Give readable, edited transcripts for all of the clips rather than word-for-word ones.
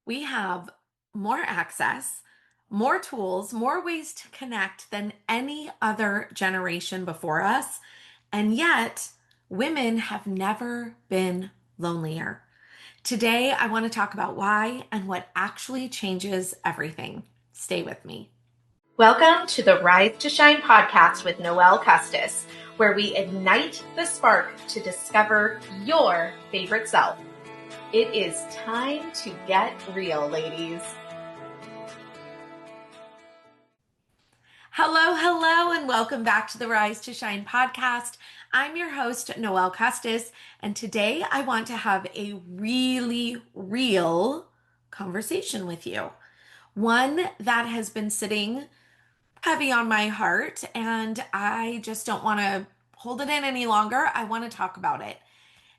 We have more access, more tools, more ways to connect than any other generation before us. And yet, women have never been lonelier. Today, I want to talk about why and what actually changes everything. Stay with me. Welcome to the Rise to Shine podcast with Noelle Kustas, where we ignite the spark to discover your favorite self. It is time to get real, ladies. Hello, and welcome back to the Rise to Shine podcast. I'm your host, Noelle Custis, and today I want to have a really real conversation with you. One that has been sitting heavy on my heart, and I just don't want to hold it in any longer. I want to talk about it.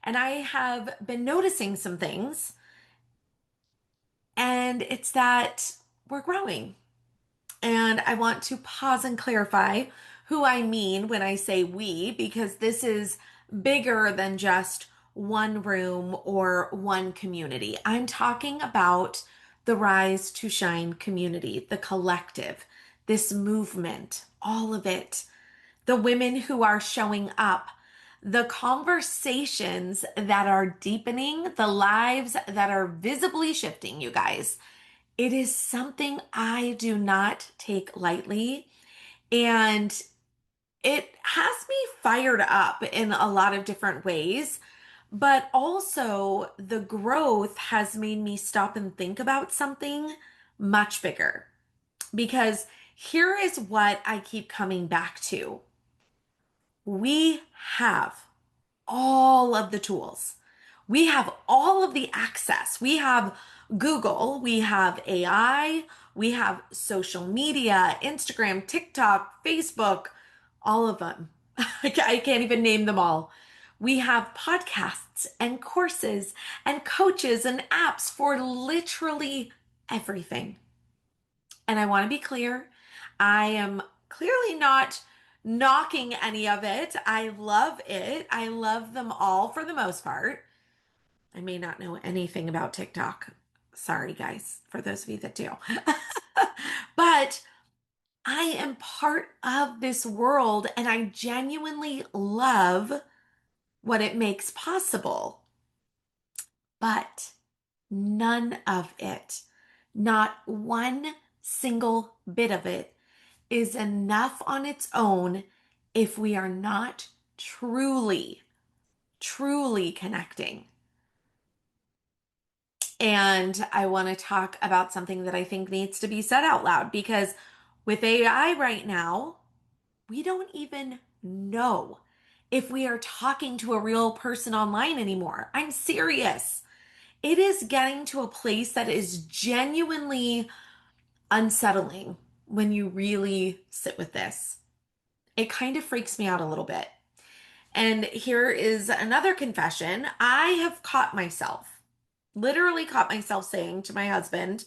And I have been noticing some things, and it's that we're growing. And I want to pause and clarify who I mean when I say we, because this is bigger than just one room or one community. I'm talking about the Rise to Shine community, the collective, this movement, all of it, the women who are showing up, the conversations that are deepening, the lives that are visibly shifting, you guys. It is something I do not take lightly, and it has me fired up in a lot of different ways. But also, the growth has made me stop and think about something much bigger. Because here is what I keep coming back to: we have all of the tools. We have all of the access. We have Google, we have AI, we have social media, Instagram, TikTok, Facebook, all of them. I can't even name them all. We have podcasts and courses and coaches and apps for literally everything. And I want to be clear, I am clearly not knocking any of it. I love it. I love them all for the most part. I may not know anything about TikTok. Sorry, guys, for those of you that do. But I am part of this world and I genuinely love what it makes possible. But none of it, not one single bit of it, is enough on its own if we are not truly connecting. And I want to talk about something that I think needs to be said out loud, because with AI right now, we don't even know if we are talking to a real person online anymore. I'm serious. It is getting to a place that is genuinely unsettling when you really sit with this. It kind of freaks me out a little bit. And here is another confession. I have caught myself, literally caught myself saying to my husband,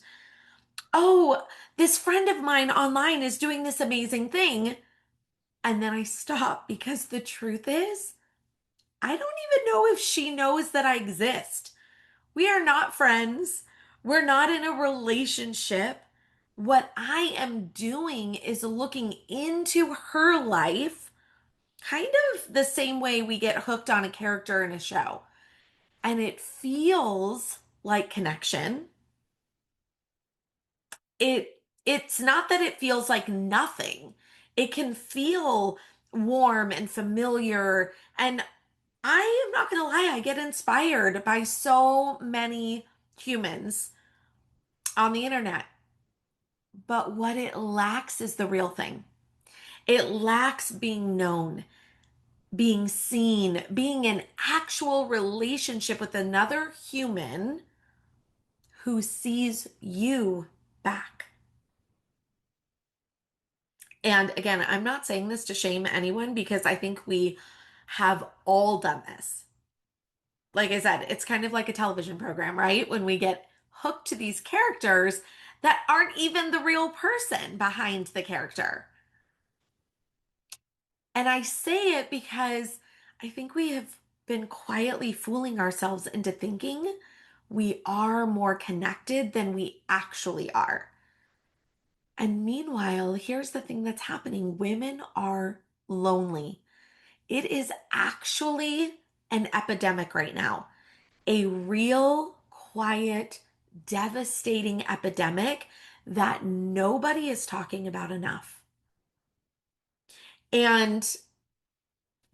"Oh, this friend of mine online is doing this amazing thing." And then I stop, because the truth is, I don't even know if she knows that I exist. We are not friends. We're not in a relationship. What I am doing is looking into her life, kind of the same way we get hooked on a character in a show. And it feels like connection. It's not that it feels like nothing. It can feel warm and familiar. And I am not going to lie, I get inspired by so many humans on the internet. But what it lacks is the real thing. It lacks being known, being seen, being in actual relationship with another human who sees you back. And again, I'm not saying this to shame anyone, because I think we have all done this. Like I said, it's kind of like a television program, right? When we get hooked to these characters that aren't even the real person behind the character. And I say it because I think we have been quietly fooling ourselves into thinking we are more connected than we actually are. And meanwhile, here's the thing that's happening: women are lonely. It is actually an epidemic right now, a real, quiet, devastating epidemic that nobody is talking about enough. And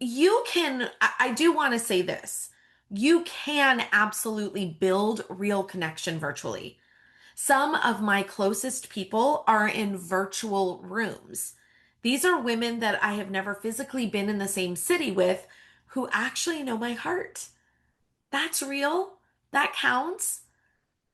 I do want to say this: you can absolutely build real connection virtually. Some of my closest people are in virtual rooms. These are women that I have never physically been in the same city with who actually know my heart. That's real. That counts.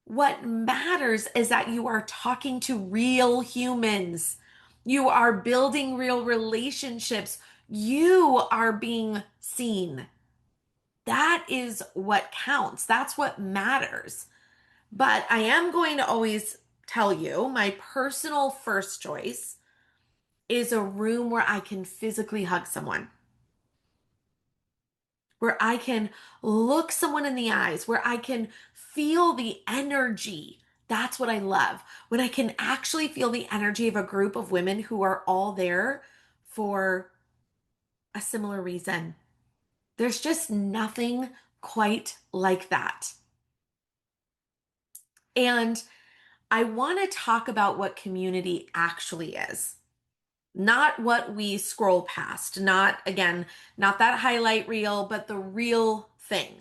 What matters is that you are talking to real humans. You are building real relationships. You are being seen. That is what counts. That's what matters. But I am going to always tell you my personal first choice is a room where I can physically hug someone, where I can look someone in the eyes, where I can feel the energy. That's what I love. When I can actually feel the energy of a group of women who are all there for a similar reason. There's just nothing quite like that. And I want to talk about what community actually is. Not what we scroll past, not again, not that highlight reel, but the real thing.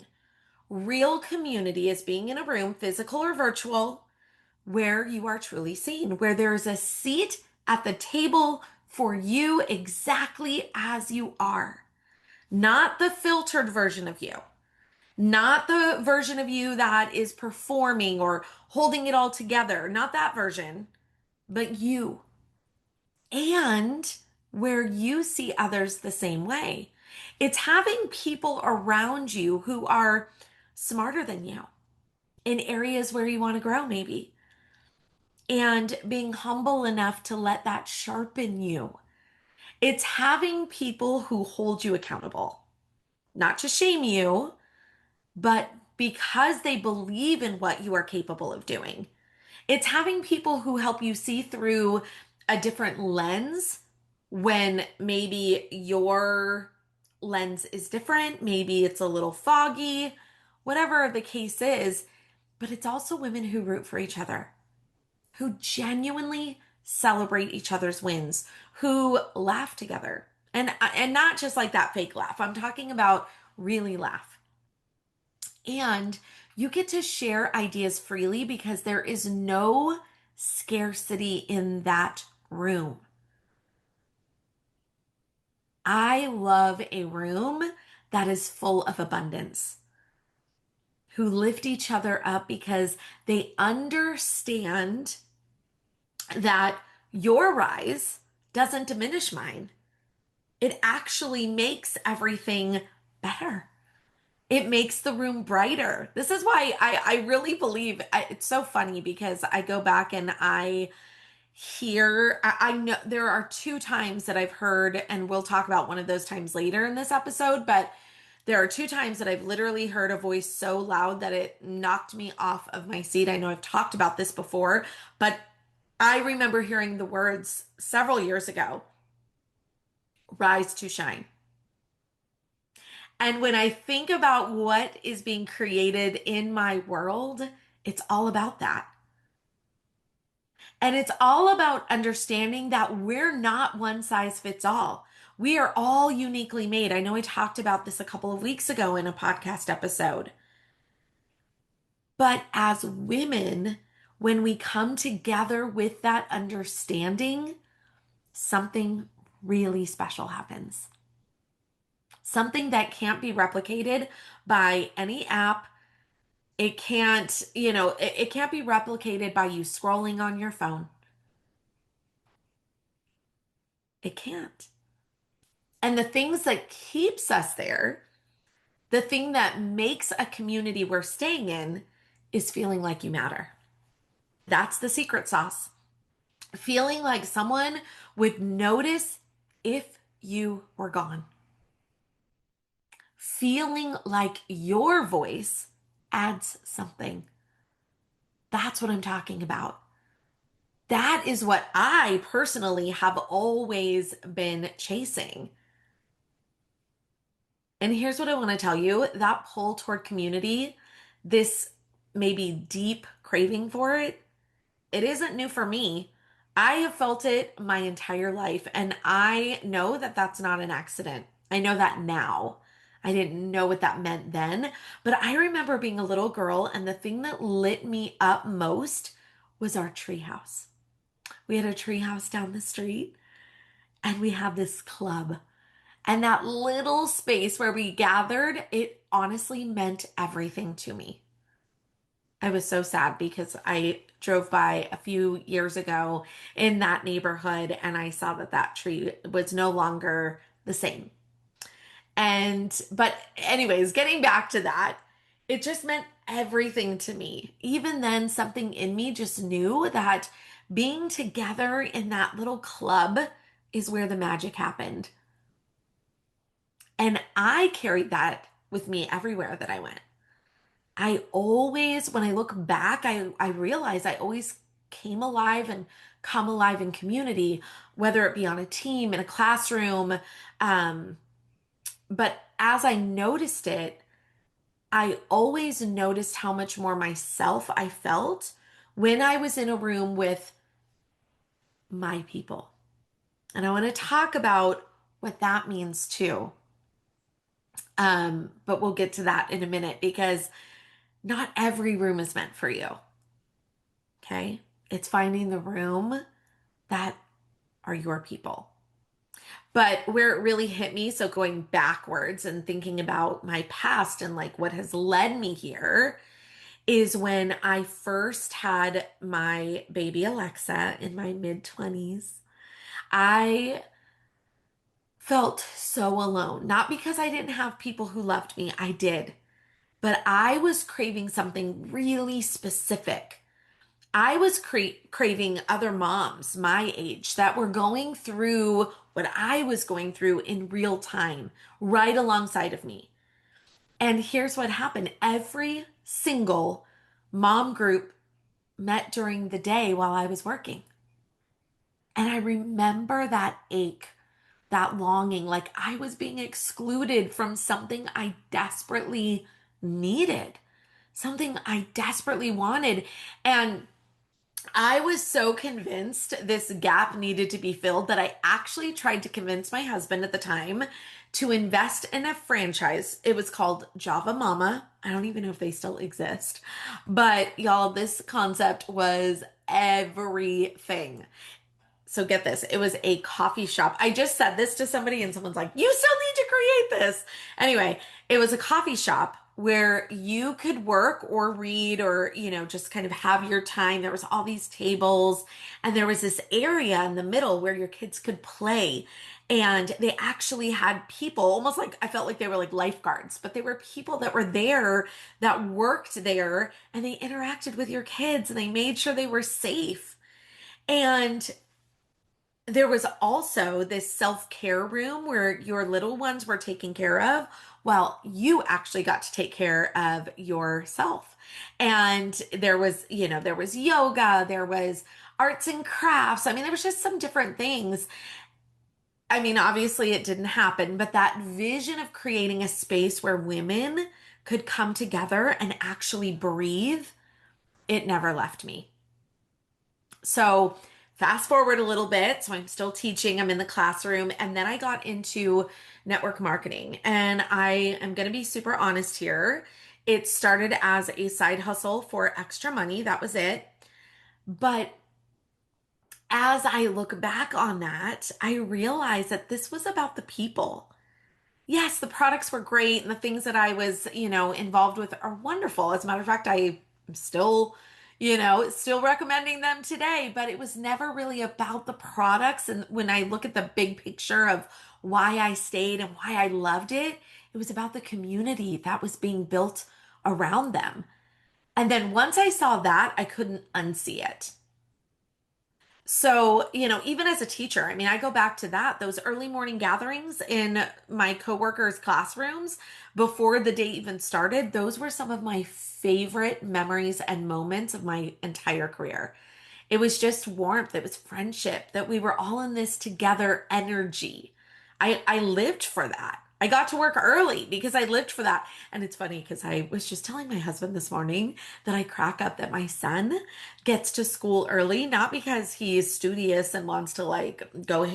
Real community is being in a room, physical or virtual, where you are truly seen, where there's a seat at the table for you exactly as you are. Not the filtered version of you, not the version of you that is performing or holding it all together, not that version, but you. And where you see others the same way. It's having people around you who are smarter than you in areas where you want to grow, maybe, and being humble enough to let that sharpen you. It's having people who hold you accountable, not to shame you, but because they believe in what you are capable of doing. It's having people who help you see through a different lens when maybe your lens is different, maybe it's a little foggy, whatever the case is. But it's also women who root for each other, who genuinely celebrate each other's wins, who laugh together. And not just like that fake laugh. I'm talking about really laugh. And you get to share ideas freely because there is no scarcity in that room. I love a room that is full of abundance, who lift each other up because they understand that your rise doesn't diminish mine. It actually makes everything better. It makes the room brighter. This is why I really believe it's so funny because I go back and I know there are two times that I've heard, and we'll talk about one of those times later in this episode, but there are two times that I've literally heard a voice so loud that it knocked me off of my seat. I know I've talked about this before, but I remember hearing the words several years ago: rise to shine. And when I think about what is being created in my world, it's all about that. And it's all about understanding that we're not one size fits all. We are all uniquely made. I know I talked about this a couple of weeks ago in a podcast episode. But as women, when we come together with that understanding, something really special happens. Something that can't be replicated by any app. It can't, it can't be replicated by you scrolling on your phone. It can't. And the things that keeps us there, the thing that makes a community we're staying in is feeling like you matter. That's the secret sauce. Feeling like someone would notice if you were gone. Feeling like your voice adds something. That's what I'm talking about. That is what I personally have always been chasing. And here's what I want to tell you, that pull toward community, this maybe deep craving for it, it isn't new for me. I have felt it my entire life, and I know that that's not an accident. I know that now. I didn't know what that meant then, but I remember being a little girl, and the thing that lit me up most was our treehouse. We had a treehouse down the street, and we had this club. And that little space where we gathered, it honestly meant everything to me. I was so sad because I drove by a few years ago in that neighborhood and I saw that that tree was no longer the same. But anyways, getting back to that, it just meant everything to me. Even then, something in me just knew that being together in that little club is where the magic happened. And I carried that with me everywhere that I went. I always, when I look back, I realize I always came alive and come alive in community, whether it be on a team, in a classroom. Um, but as I noticed it, I always noticed how much more myself I felt when I was in a room with my people. And I want to talk about what that means too. But we'll get to that in a minute because not every room is meant for you. Okay. It's finding the room that are your people. But where it really hit me, so going backwards and thinking about my past and like what has led me here, is when I first had my baby Alexa in my mid 20s. I felt so alone, not because I didn't have people who loved me, I did, but I was craving something really specific. I was craving other moms my age that were going through what I was going through in real time, right alongside of me. And here's what happened, every single mom group met during the day while I was working. And I remember that ache, that longing, like I was being excluded from something I desperately needed, something I desperately wanted. And I was so convinced this gap needed to be filled that I actually tried to convince my husband at the time to invest in a franchise. It was called Java Mama. I don't even know if they still exist. But y'all, this concept was everything. So get this, it was a coffee shop. I just said this to somebody and someone's like, you still need to create this. Anyway, it was a coffee shop where you could work or read or, just kind of have your time. There was all these tables and there was this area in the middle where your kids could play. And they actually had people, almost like I felt like they were like lifeguards, but they were people that were there that worked there and they interacted with your kids and they made sure they were safe. And there was also this self-care room where your little ones were taken care of while you actually got to take care of yourself. And there was yoga, there was arts and crafts. I mean, there was just some different things. I mean, obviously it didn't happen, but that vision of creating a space where women could come together and actually breathe, it never left me. So fast forward a little bit. So I'm still teaching, I'm in the classroom, and then I got into network marketing. And I am going to be super honest here. It started as a side hustle for extra money. That was it. But as I look back on that, I realized that this was about the people. Yes, the products were great and the things that I was, involved with are wonderful. As a matter of fact, I am still, still recommending them today, but it was never really about the products. And when I look at the big picture of why I stayed and why I loved it, it was about the community that was being built around them. And then once I saw that, I couldn't unsee it. So, even as a teacher, I mean, I go back to that, those early morning gatherings in my coworkers' classrooms before the day even started, those were some of my favorite memories and moments of my entire career. It was just warmth, it was friendship, that we were all in this together energy. I lived for that. I got to work early because I lived for that. And it's funny because I was just telling my husband this morning that I crack up that my son gets to school early, not because he's studious and wants to like go,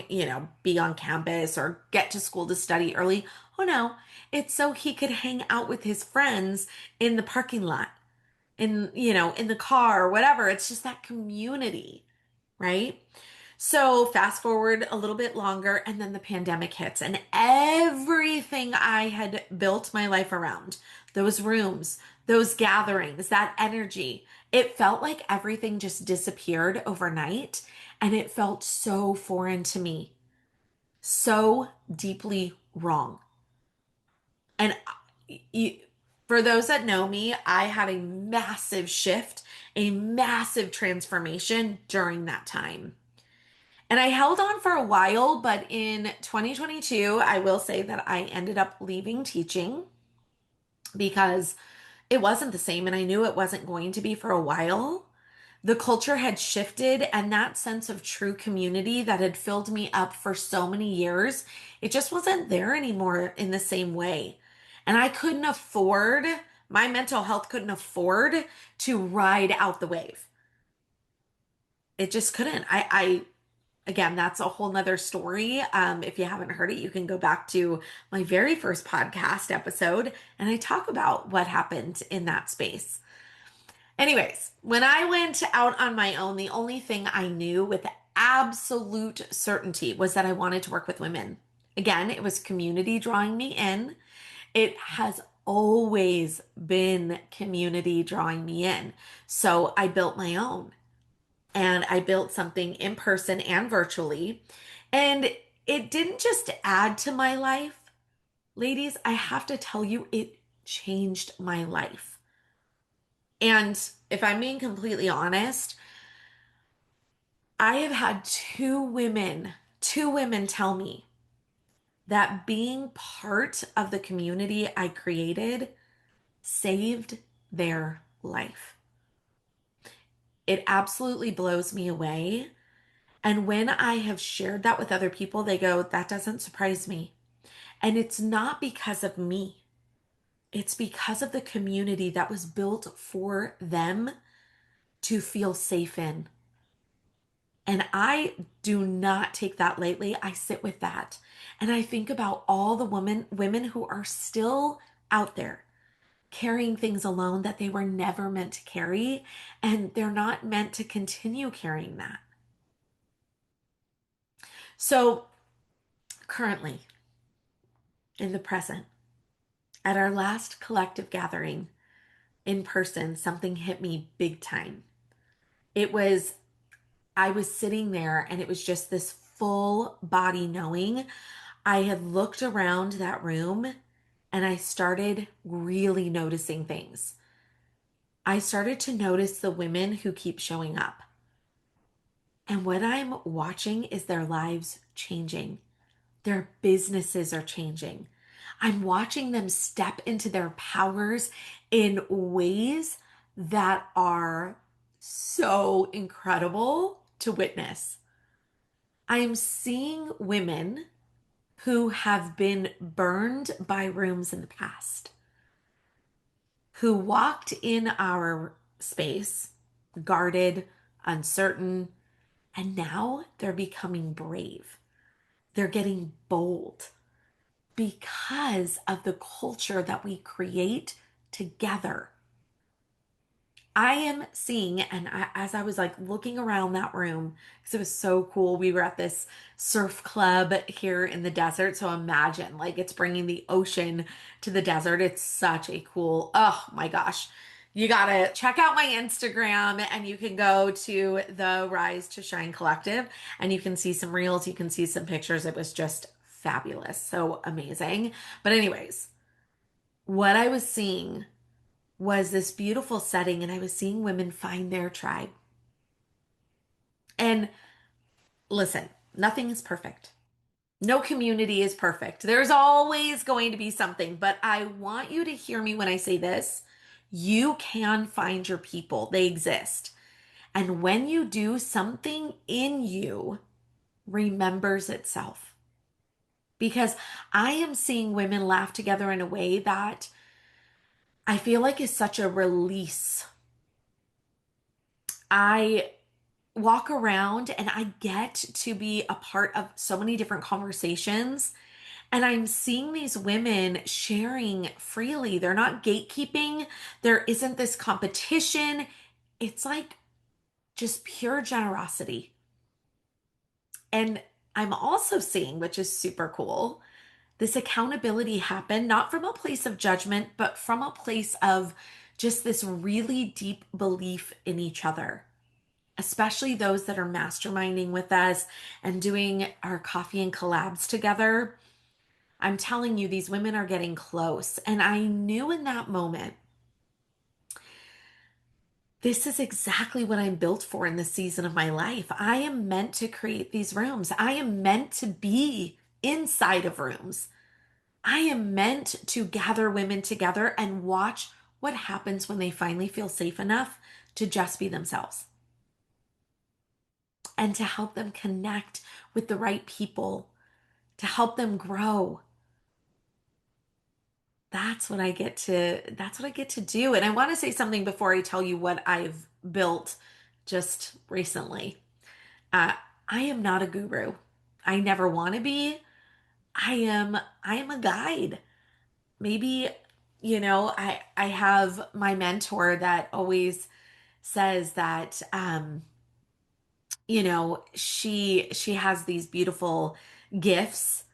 be on campus or get to school to study early. Oh no, it's so he could hang out with his friends in the parking lot, in the car or whatever. It's just that community, right? So fast forward a little bit longer, and then the pandemic hits, and everything I had built my life around, those rooms, those gatherings, that energy, it felt like everything just disappeared overnight. And it felt so foreign to me, so deeply wrong. And you, for those that know me, I had a massive shift, a massive transformation during that time. And I held on for a while, but in 2022, I will say that I ended up leaving teaching because it wasn't the same and I knew it wasn't going to be for a while. The culture had shifted, and that sense of true community that had filled me up for so many years, it just wasn't there anymore in the same way. And I couldn't afford, my mental health couldn't afford to ride out the wave. It just couldn't. Again, that's a whole nother story. If you haven't heard it, you can go back to my very first podcast episode and I talk about what happened in that space. Anyways, when I went out on my own, the only thing I knew with absolute certainty was that I wanted to work with women. Again, it was community drawing me in. It has always been community drawing me in. So I built my own, and I built something in person and virtually. And it didn't just add to my life. Ladies, I have to tell you, it changed my life. And if I'm being completely honest, I have had two women tell me that being part of the community I created saved their life. It absolutely blows me away. And when I have shared that with other people, they go, that doesn't surprise me. And it's not because of me, it's because of the community that was built for them to feel safe in. And I do not take that lightly. I sit with that. And I think about all the women who are still out there carrying things alone that they were never meant to carry, and they're not meant to continue carrying that. So currently, in the present, at our last collective gathering in person, something hit me big time. It was, I was sitting there and it was just this full body knowing. I had looked around that room and I started really noticing things. I started to notice the women who keep showing up. And what I'm watching is their lives changing. Their businesses are changing. I'm watching them step into their powers in ways that are so incredible to witness. I'm seeing women who have been burned by rooms in the past, who walked in our space, guarded, uncertain, and now they're becoming brave. They're getting bold because of the culture that we create together. I am seeing, and as I was like looking around that room, because it was so cool. We were at this surf club here in the desert. So imagine, like, it's bringing the ocean to the desert. It's such a cool, oh my gosh. You gotta check out my Instagram and you can go to the Rise to Shine Collective and you can see some reels, you can see some pictures. It was just fabulous. So amazing. But, anyways, what I was seeing was this beautiful setting, and I was seeing women find their tribe. And Listen, nothing is perfect. No community is perfect. There's always going to be something, but I want you to hear me when I say this. You can find your people, they exist. And when you do, something in you remembers itself. Because I am seeing women laugh together in a way that I feel like is such a release. I walk around and I get to be a part of so many different conversations. And I'm seeing these women sharing freely. They're not gatekeeping. There isn't this competition. It's like just pure generosity. And I'm also seeing, which is super cool, this accountability happen not from a place of judgment, but from a place of just this really deep belief in each other, especially those that are masterminding with us and doing our coffee and collabs together. I'm telling you, these women are getting close. And I knew in that moment, this is exactly what I'm built for in this season of my life. I am meant to create these rooms. I am meant to be inside of rooms. I am meant to gather women together and watch what happens when they finally feel safe enough to just be themselves and to help them connect with the right people, to help them grow. That's what I get to do. And I want to say something before I tell you what I've built just recently. Uh, I am not a guru. I never want to be. I am a guide. Maybe, I have my mentor that always says that she has these beautiful gifts,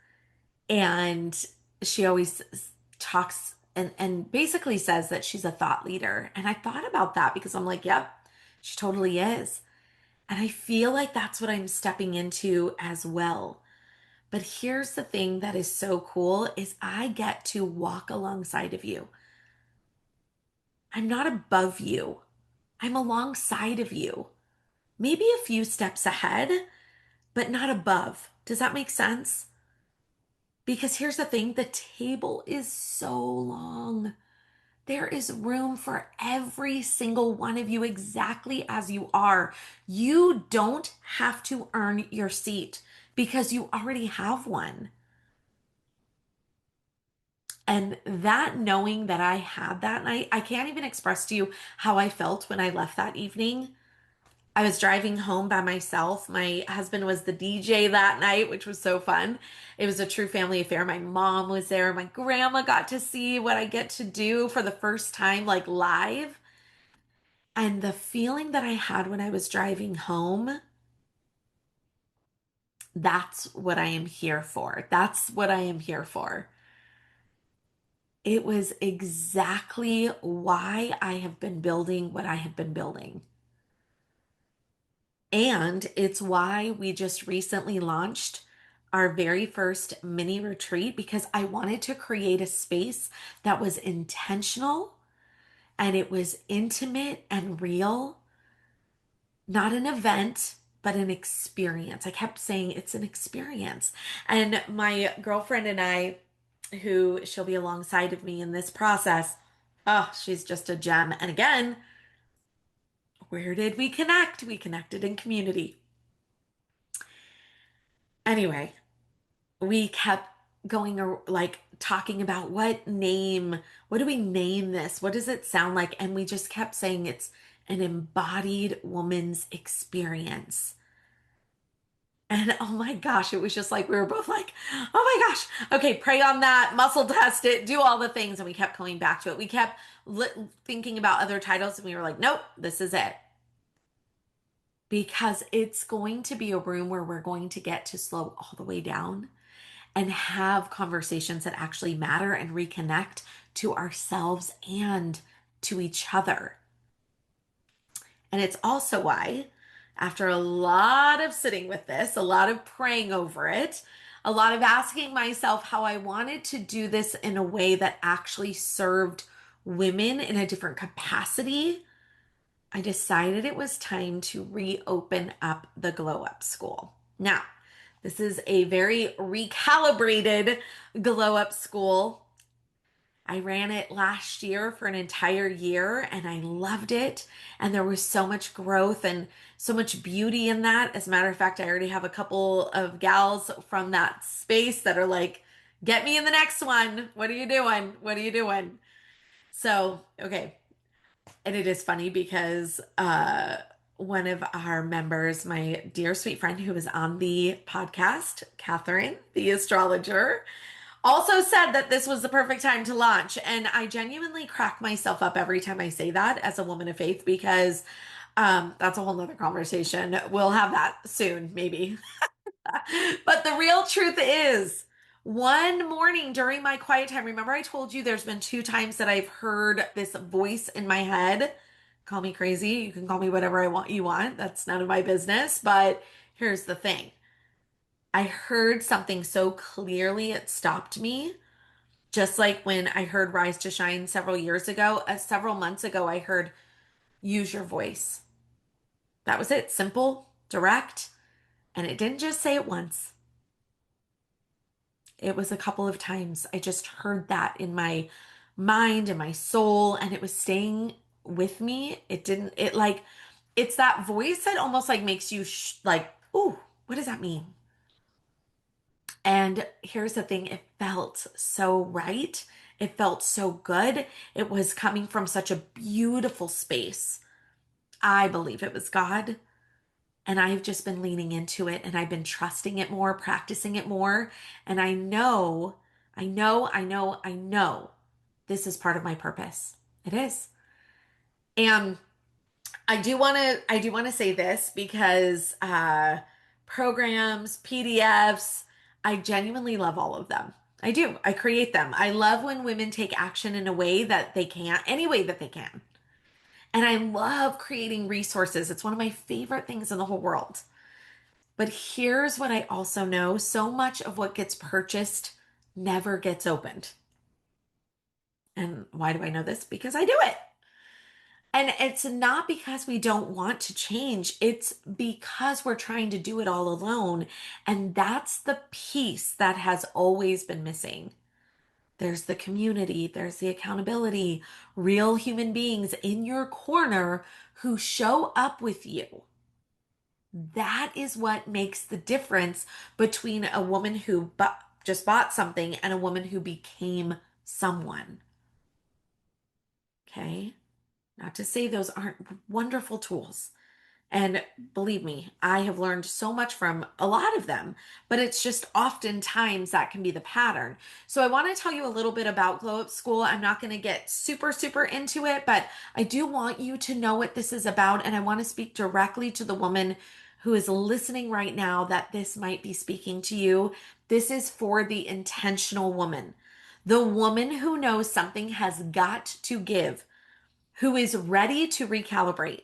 and she always talks and basically says that she's a thought leader. And I thought about that because I'm like, yep, she totally is. And I feel like that's what I'm stepping into as well. But here's the thing that is so cool is I get to walk alongside of you. I'm not above you. I'm alongside of you. Maybe a few steps ahead, but not above. Does that make sense? Because here's the thing, the table is so long. There is room for every single one of you exactly as you are. You don't have to earn your seat because you already have one. And that knowing that I had that night, I can't even express to you how I felt when I left that evening. I was driving home by myself. My husband was the DJ that night, which was so fun. It was a true family affair. My mom was there. My grandma got to see what I get to do for the first time, like live. And the feeling that I had when I was driving home, that's what I am here for. That's what I am here for. It was exactly why I have been building what I have been building. And it's why we just recently launched our very first mini retreat because I wanted to create a space that was intentional and it was intimate and real, not an event, but an experience. I kept saying it's an experience. And my girlfriend and I, who she'll be alongside of me in this process, oh, she's just a gem. And again, where did we connect? We connected in community. Anyway, we kept going like talking about what do we name this? What does it sound like? And we just kept saying it's an embodied woman's experience. And oh my gosh, it was just like we were both like, oh my gosh, okay, pray on that, muscle test it, do all the things. And we kept coming back to it. We kept thinking about other titles and we were like, nope, this is it. Because it's going to be a room where we're going to get to slow all the way down and have conversations that actually matter and reconnect to ourselves and to each other. And it's also why, after a lot of sitting with this, a lot of praying over it, a lot of asking myself how I wanted to do this in a way that actually served women in a different capacity, I decided it was time to reopen up the Glow Up School. Now, this is a very recalibrated glow up school. I ran it last year for an entire year and I loved it. And there was so much growth and so much beauty in that. As a matter of fact, I already have a couple of gals from that space that are like, get me in the next one. What are you doing? What are you doing? So, okay. And it is funny because one of our members, my dear sweet friend who was on the podcast, Catherine, the astrologer, also said that this was the perfect time to launch. And I genuinely crack myself up every time I say that as a woman of faith because that's a whole nother conversation. We'll have that soon, maybe. But the real truth is, one morning during my quiet time, remember I told you there's been two times that I've heard this voice in my head. Call me crazy. You can call me whatever I want you want. That's none of my business. But here's the thing. I heard something so clearly it stopped me. Just like when I heard Rise to Shine several years ago, several months ago, I heard use your voice. That was it. Simple, direct. And it didn't just say it once. It was a couple of times. I just heard that in my mind and my soul, and it was staying with me. It didn't, it like, it's that voice that almost like makes you like, ooh, what does that mean? And here's the thing, it felt so right. It felt so good. It was coming from such a beautiful space. I believe it was God. And I've just been leaning into it and I've been trusting it more, practicing it more. And I know this is part of my purpose. It is. And I do want to say this because programs, PDFs, I genuinely love all of them. I do. I create them. I love when women take action in a way that they can, any way that they can. And I love creating resources. It's one of my favorite things in the whole world. But here's what I also know, so much of what gets purchased never gets opened. And why do I know this? Because I do it. And it's not because we don't want to change, it's because we're trying to do it all alone. And that's the piece that has always been missing. There's the community, there's the accountability, real human beings in your corner who show up with you. That is what makes the difference between a woman who just bought something and a woman who became someone. Okay? Not to say those aren't wonderful tools. And believe me, I have learned so much from a lot of them, but it's just oftentimes that can be the pattern. So I want to tell you a little bit about Glow Up School. I'm not going to get super into it, but I do want you to know what this is about. And I want to speak directly to the woman who is listening right now that this might be speaking to you. This is for the intentional woman, the woman who knows something has got to give, who is ready to recalibrate,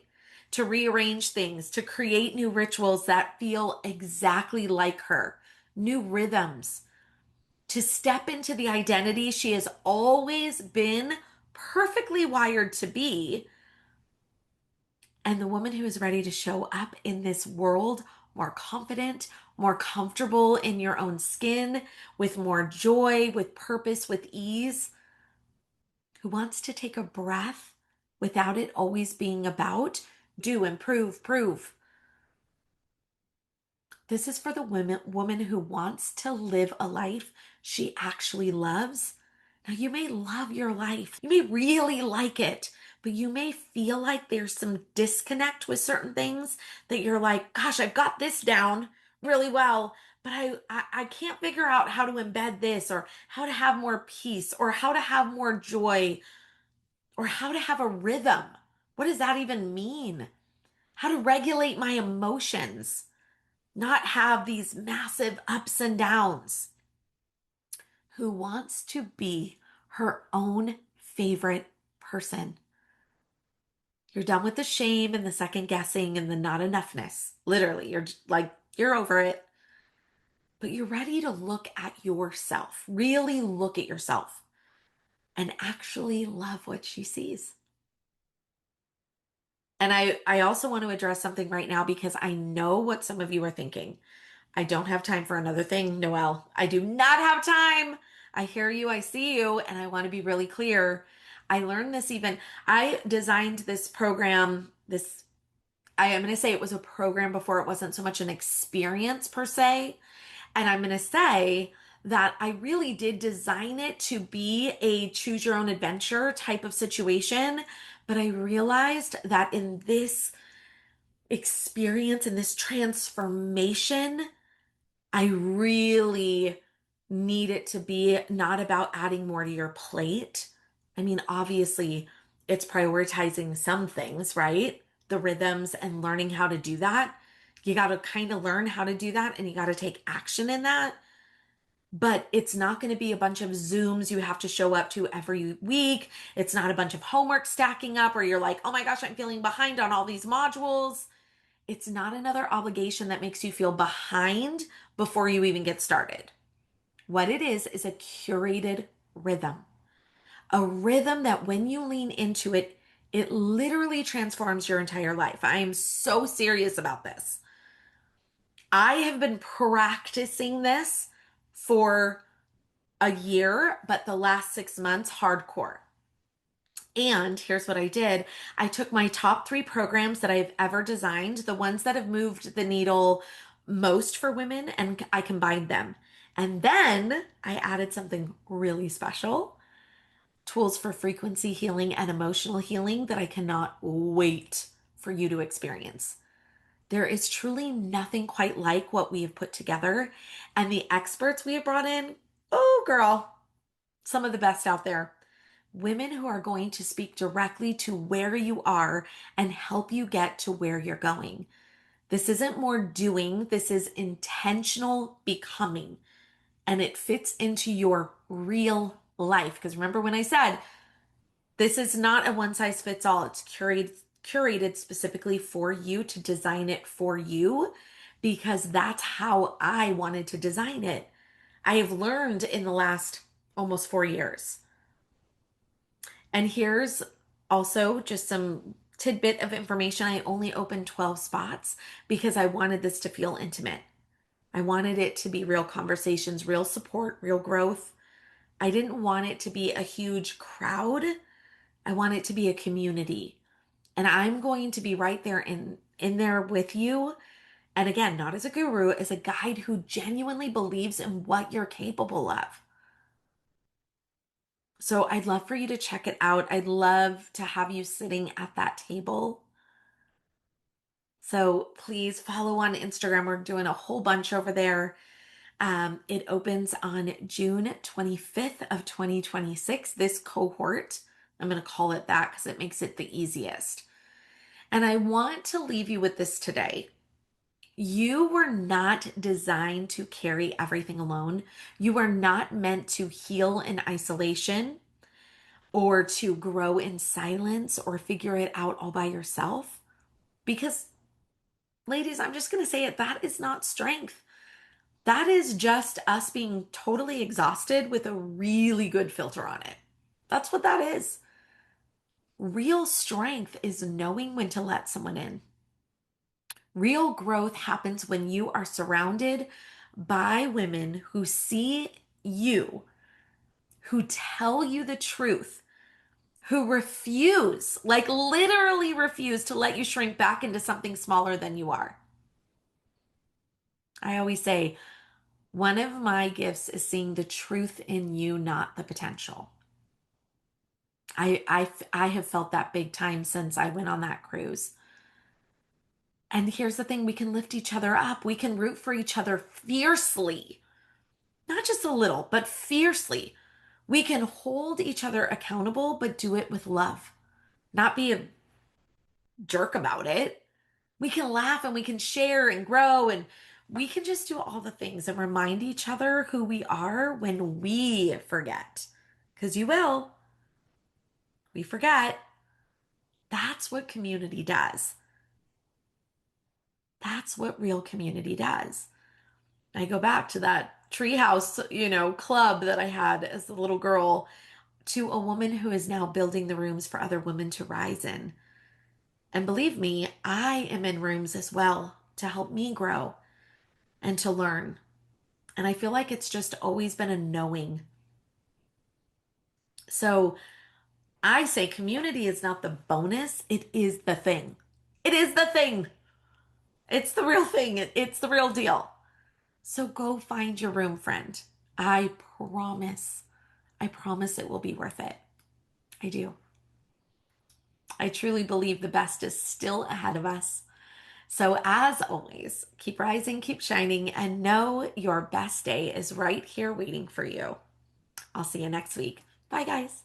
to rearrange things, to create new rituals that feel exactly like her, new rhythms, to step into the identity she has always been perfectly wired to be, and the woman who is ready to show up in this world more confident, more comfortable in your own skin, with more joy, with purpose, with ease, who wants to take a breath without it always being about do, improve, prove. This is for the woman who wants to live a life she actually loves. Now, you may love your life. You may really like it, but you may feel like there's some disconnect with certain things that you're like, gosh, I've got this down really well, but I can't figure out how to embed this or how to have more peace or how to have more joy or how to have a rhythm. What does that even mean? How to regulate my emotions, not have these massive ups and downs. Who wants to be her own favorite person? You're done with the shame and the second guessing and the not enoughness. Literally, you're like, you're over it. But you're ready to look at yourself, really look at yourself, and actually love what she sees. And I also want to address something right now because I know what some of you are thinking. I don't have time for another thing, Noelle. I do not have time. I hear you, I see you, and I want to be really clear. I learned this even, I designed this program, I am going to say it was a program before it wasn't so much an experience per se. And I'm going to say that I really did design it to be a choose your own adventure type of situation. But I realized that in this experience, in this transformation, I really need it to be not about adding more to your plate. I mean, obviously, it's prioritizing some things, right? The rhythms and learning how to do that. You got to kind of learn how to do that and you got to take action in that. But it's not going to be a bunch of Zooms you have to show up to every week. It's not a bunch of homework stacking up or you're like, oh my gosh, I'm feeling behind on all these modules. It's not another obligation that makes you feel behind before you even get started. What it is a curated rhythm. A rhythm that when you lean into it, it literally transforms your entire life. I am so serious about this. I have been practicing this for a year, but the last 6 months, hardcore. And here's what I did. I took my top three programs that I've ever designed, the ones that have moved the needle most for women, and I combined them. And then I added something really special, tools for frequency healing and emotional healing that I cannot wait for you to experience. There is truly nothing quite like what we have put together. And the experts we have brought in, oh, girl, some of the best out there. Women who are going to speak directly to where you are and help you get to where you're going. This isn't more doing, this is intentional becoming. And it fits into your real life. Because remember when I said this is not a one size fits all, it's curated specifically for you to design it for you because that's how I wanted to design it. I have learned in the last almost 4 years. And here's also just some tidbit of information. I only opened 12 spots because I wanted this to feel intimate. I wanted it to be real conversations, real support, real growth. I didn't want it to be a huge crowd. I want it to be a community. And I'm going to be right there in there with you. And again, not as a guru, as a guide who genuinely believes in what you're capable of. So I'd love for you to check it out. I'd love to have you sitting at that table. So please follow on Instagram. We're doing a whole bunch over there. It opens on June 25th of 2026. This cohort, I'm going to call it that because it makes it the easiest. And I want to leave you with this today. You were not designed to carry everything alone. You are not meant to heal in isolation or to grow in silence or figure it out all by yourself. Because, ladies, I'm just going to say it, that is not strength. That is just us being totally exhausted with a really good filter on it. That's what that is. Real strength is knowing when to let someone in. Real growth happens when you are surrounded by women who see you, who tell you the truth, who refuse, like literally refuse to let you shrink back into something smaller than you are. I always say, one of my gifts is seeing the truth in you, not the potential. I have felt that big time since I went on that cruise. And here's the thing, we can lift each other up. We can root for each other fiercely. Not just a little, but fiercely. We can hold each other accountable, but do it with love. Not be a jerk about it. We can laugh and we can share and grow and we can just do all the things and remind each other who we are when we forget. Because you will. We forget. That's what community does. That's what real community does. I go back to that treehouse, club that I had as a little girl to a woman who is now building the rooms for other women to rise in. And believe me, I am in rooms as well to help me grow. and to learn. And I feel like it's just always been a knowing. So I say community is not the bonus, it is the thing. It is the thing. It's the real thing. It's the real deal. So go find your room, friend. I promise. I promise it will be worth it. I do. I truly believe the best is still ahead of us. So, as always, keep rising, keep shining, and know your best day is right here waiting for you. I'll see you next week. Bye, guys.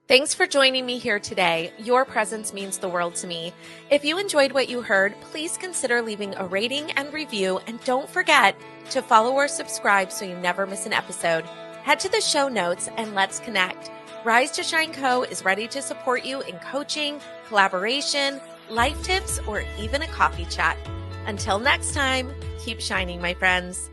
Thanks for joining me here today. Your presence means the world to me. If you enjoyed what you heard, please consider leaving a rating and review, and don't forget to follow or subscribe so you never miss an episode. Head to the show notes and let's connect. Rise to Shine Co. is ready to support you in coaching, collaboration, life tips, or even a coffee chat. Until next time, keep shining, my friends.